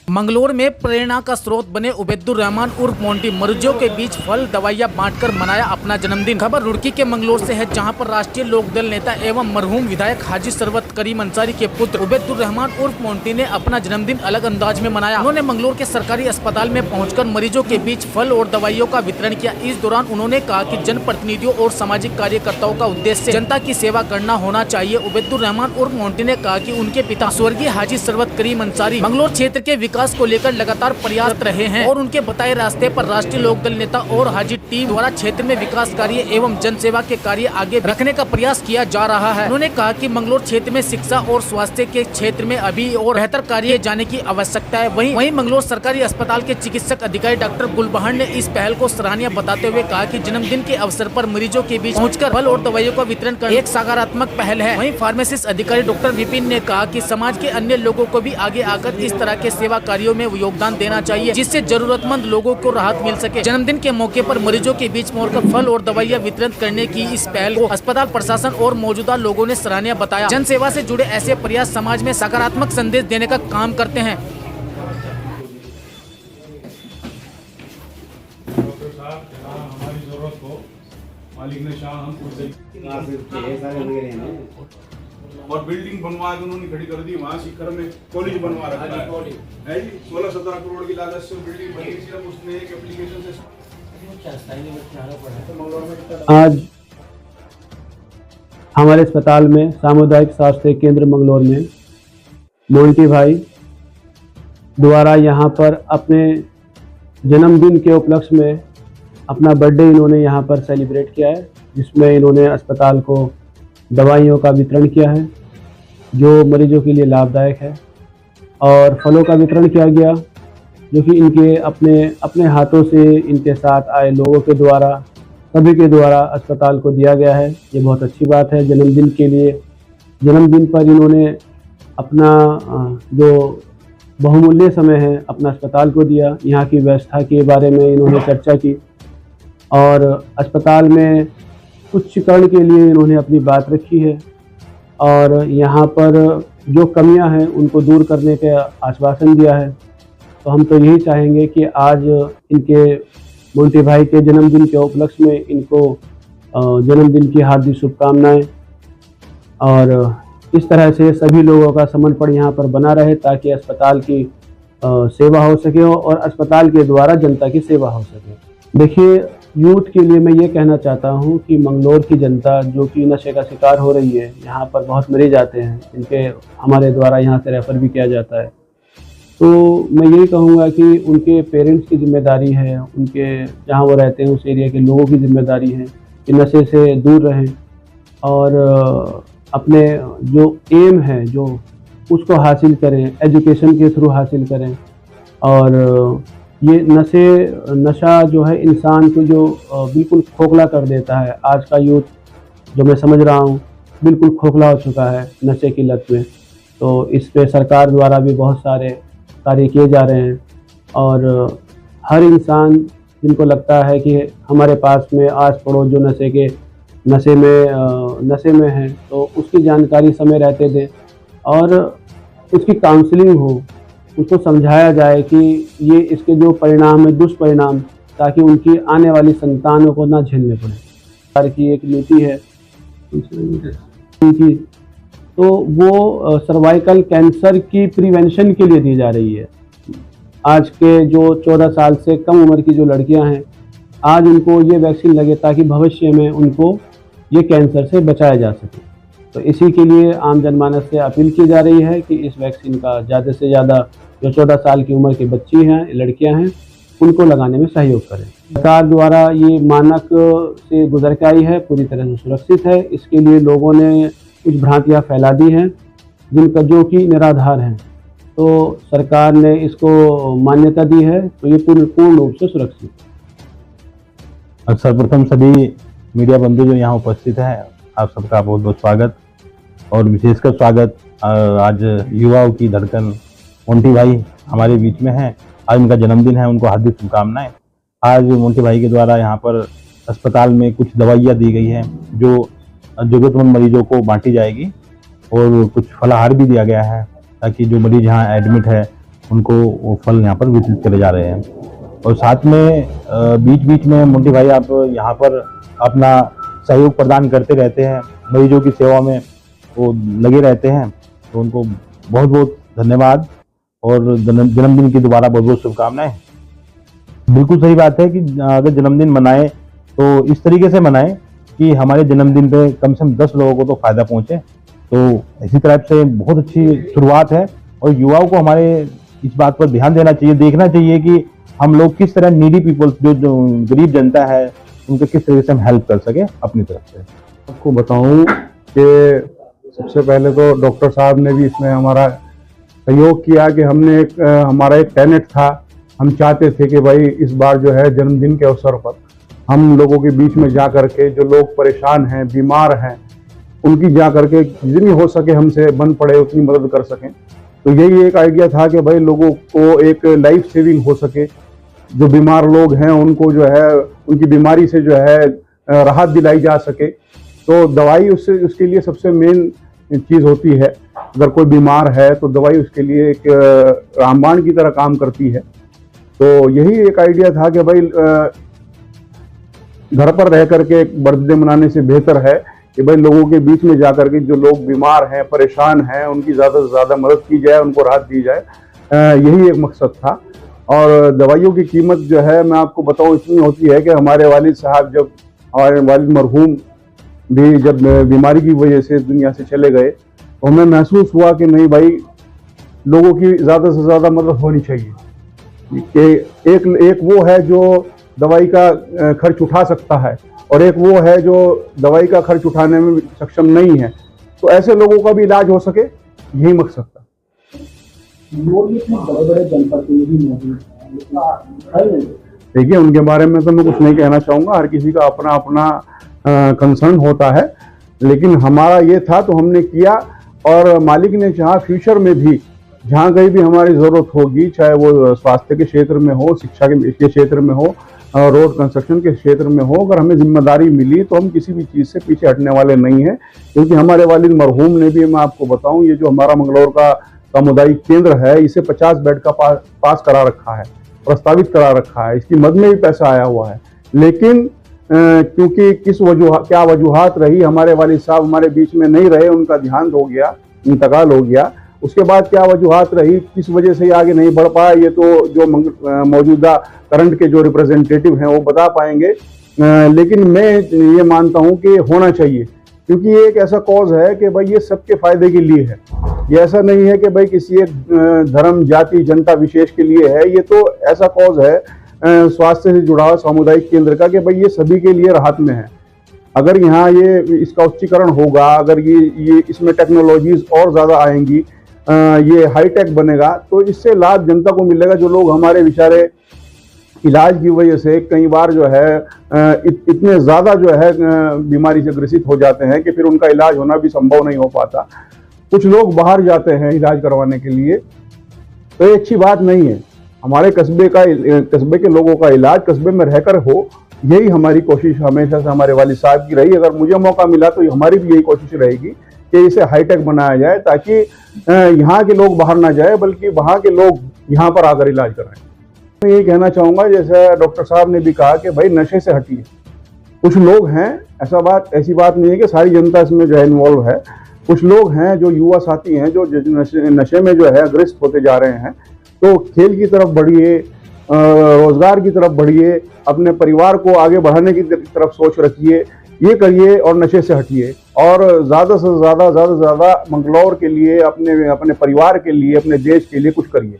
मंगलौर में प्रेरणा का स्रोत बने उबैदुर रहमान उर्फ मोंटी मरीजों के बीच फल दवाइयां बांटकर मनाया अपना जन्मदिन। खबर रुड़की के मंगलौर से है, जहां पर राष्ट्रीय लोकदल नेता एवं मरहूम विधायक हाजी सरवत करीम अंसारी के पुत्र उबैदुर रहमान उर्फ मोंटी ने अपना जन्मदिन अलग अंदाज में मनाया। उन्होंने मंगलौर के सरकारी अस्पताल में पहुंचकर मरीजों के बीच फल और दवाइयों का वितरण किया। इस दौरान उन्होंने कहा कि जनप्रतिनिधियों और सामाजिक कार्यकर्ताओं का उद्देश्य जनता की सेवा करना होना चाहिए। उबैदुर रहमान उर्फ मोंटी ने कहा कि उनके पिता स्वर्गीय हाजी सरवत करीम अंसारी मंगलौर क्षेत्र के विकास को लेकर लगातार प्रयासरत रहे हैं और उनके बताए रास्ते पर राष्ट्रीय लोकदल नेता और हाजी टीम द्वारा क्षेत्र में विकास कार्य एवं जन सेवा के कार्य आगे रखने का प्रयास किया जा रहा है। उन्होंने कहा कि मंगलौर क्षेत्र में शिक्षा और स्वास्थ्य के क्षेत्र में अभी और बेहतर कार्य जाने की आवश्यकता है। वहीं मंगलौर सरकारी अस्पताल के चिकित्सक अधिकारी डॉक्टर गुलबहान ने इस पहल को सराहनीय बताते हुए कहा कि जन्मदिन के अवसर पर मरीजों के बीच पहुंचकर फल और दवाइयों का वितरण करना एक सकारात्मक पहल है। वहीं फार्मासिस्ट अधिकारी डॉक्टर विपिन ने कहा कि समाज के अन्य लोगों को भी आगे आकर इस तरह के सेवा कार्यों में योगदान देना चाहिए, जिससे जरूरतमंद लोगों को राहत मिल सके। जन्मदिन के मौके पर मरीजों के बीच पहुंचकर फल और दवाइयां वितरण करने की इस पहल को अस्पताल प्रशासन और मौजूदा लोगों ने सराहनीय बताया। जन सेवा से जुड़े ऐसे प्रयास समाज में सकारात्मक संदेश देने का काम करते हैं। हमारी जरूरत हो मालिक ने शाह हम और बिल्डिंग बनवा के उन्होंने खड़ी कर दी। वहाँ शिखर में कॉलेज बनवा रखा है जी। 16-17 करोड़ की लागत से बिल्डिंग बनी, सिर्फ उसने एक एप्लीकेशन से। आज हमारे अस्पताल में सामुदायिक स्वास्थ्य केंद्र मंगलौर में मोंटी भाई द्वारा यहाँ पर अपने जन्मदिन के उपलक्ष्य में अपना बर्थडे इन्होंने यहाँ पर सेलिब्रेट किया है, जिसमें इन्होंने अस्पताल को दवाइयों का वितरण किया है जो मरीजों के लिए लाभदायक है, और फलों का वितरण किया गया जो कि इनके अपने हाथों से इनके साथ आए लोगों के द्वारा, सभी के द्वारा अस्पताल को दिया गया है। ये बहुत अच्छी बात है। जन्मदिन पर इन्होंने अपना जो बहुमूल्य समय है अपना अस्पताल को दिया। यहाँ की व्यवस्था के बारे में इन्होंने चर्चा की और अस्पताल में उच्चीकरण के लिए इन्होंने अपनी बात रखी है और यहाँ पर जो कमियां हैं उनको दूर करने का आश्वासन दिया है। तो हम तो यही चाहेंगे कि आज इनके मोंटी भाई के जन्मदिन के उपलक्ष्य में इनको जन्मदिन की हार्दिक शुभकामनाएं, और इस तरह से सभी लोगों का समर्पण यहाँ पर बना रहे ताकि अस्पताल की सेवा हो सके और अस्पताल के द्वारा जनता की सेवा हो सके। देखिए, यूथ के लिए मैं ये कहना चाहता हूँ कि मंगलौर की जनता जो कि नशे का शिकार हो रही है, यहाँ पर बहुत मरीज आते हैं, इनके हमारे द्वारा यहाँ से रेफ़र भी किया जाता है। तो मैं यही कहूँगा कि उनके पेरेंट्स की जिम्मेदारी है, उनके जहाँ वो रहते हैं उस एरिया के लोगों की जिम्मेदारी है कि नशे से दूर रहें और अपने जो एम है जो उसको हासिल करें, एजुकेशन के थ्रू हासिल करें। और ये नशा जो है इंसान को जो बिल्कुल खोखला कर देता है। आज का यूथ जो मैं समझ रहा हूँ बिल्कुल खोखला हो चुका है नशे की लत में। तो इस पे सरकार द्वारा भी बहुत सारे कार्य किए जा रहे हैं और हर इंसान जिनको लगता है कि हमारे पास में आस पड़ोस जो नशे में है तो उसकी जानकारी समय रहते दें और उसकी काउंसलिंग हो, उसको समझाया जाए कि ये इसके जो परिणाम है दुष्परिणाम, ताकि उनकी आने वाली संतानों को ना झेलने पड़े। सरकार की एक नीति है उनकी, तो वो सर्वाइकल कैंसर की प्रिवेंशन के लिए दी जा रही है। आज के जो 14 साल से कम उम्र की जो लड़कियां हैं, आज उनको ये वैक्सीन लगे ताकि भविष्य में उनको ये कैंसर से बचाया जा सके। तो इसी के लिए आम जनमानस से अपील की जा रही है कि इस वैक्सीन का ज़्यादा से ज़्यादा जो 14 साल की उम्र की बच्ची हैं, लड़कियां हैं, उनको लगाने में सहयोग करें। सरकार द्वारा ये मानक से गुजर के आई है, पूरी तरह से सुरक्षित है। इसके लिए लोगों ने कुछ भ्रांतियाँ फैला दी हैं जिनका जो कि निराधार हैं, तो सरकार ने इसको मान्यता दी है, तो ये पूर्ण रूप से सुरक्षित है। सर्वप्रथम सभी मीडिया बंधु जो यहाँ उपस्थित हैं, आप सबका बहुत बहुत स्वागत और विशेषकर स्वागत। आज युवाओं की धड़कन मोंटी भाई हमारे बीच में हैं। आज उनका जन्मदिन है, उनको हार्दिक शुभकामनाएं। आज मोंटी भाई के द्वारा यहाँ पर अस्पताल में कुछ दवाइयाँ दी गई हैं जो जरूरतमंद मरीजों को बांटी जाएगी और कुछ फलाहार भी दिया गया है ताकि जो मरीज यहाँ एडमिट है उनको वो फल यहाँ पर वितरित करे जा रहे हैं। और साथ में बीच बीच में मोंटी भाई आप यहाँ पर अपना सहयोग प्रदान करते रहते हैं, मरीजों की सेवा में वो लगे रहते हैं, तो उनको बहुत बहुत धन्यवाद और जन्मदिन की दोबारा बहुत बहुत शुभकामनाएं। बिल्कुल सही बात है कि अगर जन्मदिन मनाएं तो इस तरीके से मनाएं कि हमारे जन्मदिन पे कम से कम 10 लोगों को तो फायदा पहुंचे। तो इसी तरह से बहुत अच्छी शुरुआत है और युवाओं को हमारे इस बात पर ध्यान देना चाहिए, देखना चाहिए कि हम लोग किस तरह नीडी पीपल्स जो गरीब जनता है उनको किस तरीके से हम हेल्प कर सके अपनी तरफ से। आपको बताऊं कि सबसे पहले तो डॉक्टर साहब ने भी इसमें हमारा सहयोग किया कि हमने हमारा एक टेनेट था, हम चाहते थे कि भाई इस बार जो है जन्मदिन के अवसर पर हम लोगों के बीच में जा करके जो लोग परेशान हैं, बीमार हैं, उनकी जा करके जितनी हो सके हमसे बन पड़े उतनी मदद कर सकें। तो यही एक आइडिया था कि भाई लोगों को एक लाइफ सेविंग हो सके, जो बीमार लोग हैं उनको जो है उनकी बीमारी से जो है राहत दिलाई जा सके। तो दवाई उसके लिए सबसे मेन चीज़ होती है। अगर कोई बीमार है तो दवाई उसके लिए एक रामबाण की तरह काम करती है। तो यही एक आइडिया था कि भाई घर पर रह करके बर्थडे मनाने से बेहतर है कि भाई लोगों के बीच में जा करके जो लोग बीमार हैं, परेशान हैं, उनकी ज़्यादा से ज़्यादा मदद की जाए, उनको राहत दी जाए। यही एक मकसद था। और दवाइयों की कीमत जो है मैं आपको बताऊं इतनी होती है कि हमारे वालिद साहब, जब हमारे वालिद मरहूम भी जब बीमारी की वजह से दुनिया से चले गए, तो हमें महसूस हुआ कि नहीं भाई, लोगों की ज़्यादा से ज़्यादा मदद होनी चाहिए। कि एक वो है जो दवाई का खर्च उठा सकता है और एक वो है जो दवाई का खर्च उठाने में सक्षम नहीं है। तो ऐसे लोगों का भी इलाज हो सके, यही मकसद था। देखिए, उनके बारे में तो मैं कुछ नहीं कहना चाहूँगा, हर किसी का अपना अपना कंसर्न होता है, लेकिन हमारा ये था तो हमने किया। और मालिक ने चाहा फ्यूचर में भी जहाँ कहीं भी हमारी ज़रूरत होगी, चाहे वो स्वास्थ्य के क्षेत्र में हो, शिक्षा के क्षेत्र में हो, रोड कंस्ट्रक्शन के क्षेत्र में हो, अगर हमें जिम्मेदारी मिली तो हम किसी भी चीज़ से पीछे हटने वाले नहीं हैं। क्योंकि हमारे वालिद मरहूम ने भी, मैं आपको बताऊं, ये जो हमारा मंगलौर का सामुदायिक केंद्र है, इसे 50 बेड का पास करा रखा है, प्रस्तावित करा रखा है, इसकी मद में भी पैसा आया हुआ है। लेकिन क्योंकि क्या वजूहात रही, हमारे वालिद साहब हमारे बीच में नहीं रहे, उनका देहांत हो गया, इंतकाल हो गया। उसके बाद क्या वजूहात रही, किस वजह से आगे नहीं बढ़ पाया, ये तो जो मौजूदा करंट के जो रिप्रेजेंटेटिव हैं वो बता पाएंगे। लेकिन मैं ये मानता हूँ कि होना चाहिए, क्योंकि ये एक ऐसा कॉज है कि भाई ये सबके फायदे के लिए है। ये ऐसा नहीं है कि भाई किसी एक धर्म, जाति, जनता विशेष के लिए है। ये तो ऐसा कॉज है स्वास्थ्य से जुड़ा हुआ सामुदायिक केंद्र का कि भाई ये सभी के लिए राहत में है। अगर यहाँ ये इसका उच्चीकरण होगा, अगर ये इसमें टेक्नोलॉजीज और ज़्यादा आएंगी, ये हाईटेक बनेगा, तो इससे लाभ जनता को मिलेगा। जो लोग हमारे बेचारे इलाज की वजह से कई बार जो है इतने ज़्यादा जो है बीमारी से ग्रसित हो जाते हैं कि फिर उनका इलाज होना भी संभव नहीं हो पाता। कुछ लोग बाहर जाते हैं इलाज करवाने के लिए, तो ये अच्छी बात नहीं है। हमारे कस्बे के लोगों का इलाज कस्बे में रहकर हो, यही हमारी कोशिश हमेशा से हमारे वालिद साहब की रही। अगर मुझे मौका मिला तो हमारी भी यही कोशिश रहेगी कि इसे हाईटेक बनाया जाए, ताकि यहाँ के लोग बाहर ना जाए, बल्कि वहाँ के लोग यहाँ पर आकर इलाज कराएं। मैं यही कहना चाहूँगा, जैसे डॉक्टर साहब ने भी कहा कि भाई नशे से हटिए। कुछ लोग हैं, ऐसी बात नहीं है कि सारी जनता इसमें जो है इन्वॉल्व है। कुछ लोग हैं जो युवा साथी हैं, जो नशे में जो है ग्रस्त होते जा रहे हैं। तो खेल की तरफ बढ़िए, रोजगार की तरफ बढ़िए, अपने परिवार को आगे बढ़ाने की तरफ सोच रखिए, ये करिए और नशे से हटिए। और ज़्यादा से ज़्यादा मंगलौर के लिए, अपने परिवार के लिए, अपने देश के लिए कुछ करिए।